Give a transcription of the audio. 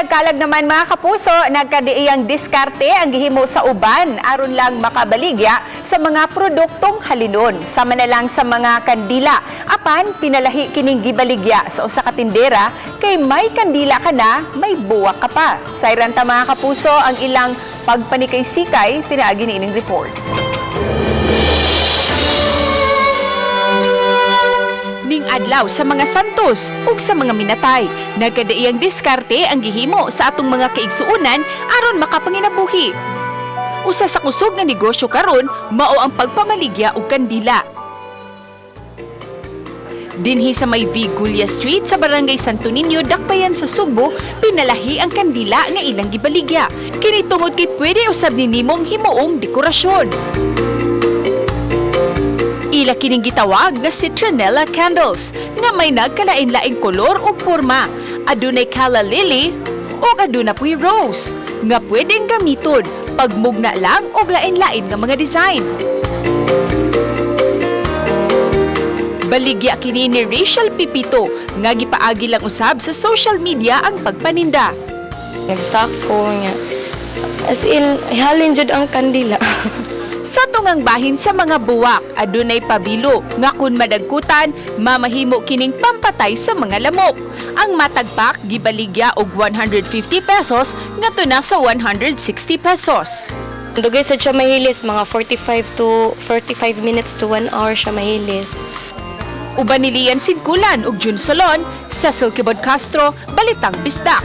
Kalag-Kalag naman mga kapuso, nagkadiiyang diskarte ang gihimo sa uban aron lang makabaligya sa mga produktong halinon. Sama na lang sa mga kandila. Apan pinalahi kining gibaligya sa usa ka tindera kay may kandila ka na, may buwak ka pa. Sayran ta mga kapuso ang ilang pagpanikay-sikay, pinaagi ni ining report. Ning adlaw sa mga santos ug sa mga minatay, nagkadaiyang diskarte ang gihimo sa atong mga kaigsuonan aron makapanginabuhi. Usa sa kusog nga negosyo karon mao ang pagpamaligya og kandila. Dinhi sa may Vigulya Street sa Barangay Santo Niño, Dakbayan sa Sugbo, pinalahi ang kandila nga ilang gibaligya. Kini tungod kay pwede usab ni nimong himoong dekorasyon. Ila kining gitawag nga citronella candles nga may nagkalain-laing kolor ug porma. Adunay calla lily ug aduna puy rose nga pwedeng gamiton pagmugna lang og lain-lain nga mga design. Baligya kini ni Rachel Pipito nga gipaagi lang usab sa social media ang pagpaninda. Nag-stock ko nga. As in, halin jud ang kandila. Sa tungang bahin sa mga buwak, adunay pabilo nga kun madagkutan, mamahimo kining pampatay sa mga lamok. Ang matagpak gibaligya og 150 pesos ngadto na sa 160 pesos. Dugay sad siya mahilis, mga 45 minutes to 1 hour siya mahilis. Uban ni Lian Sidkulan ug Jun Solon sa Quibod-Castro, Balitang Bisdak.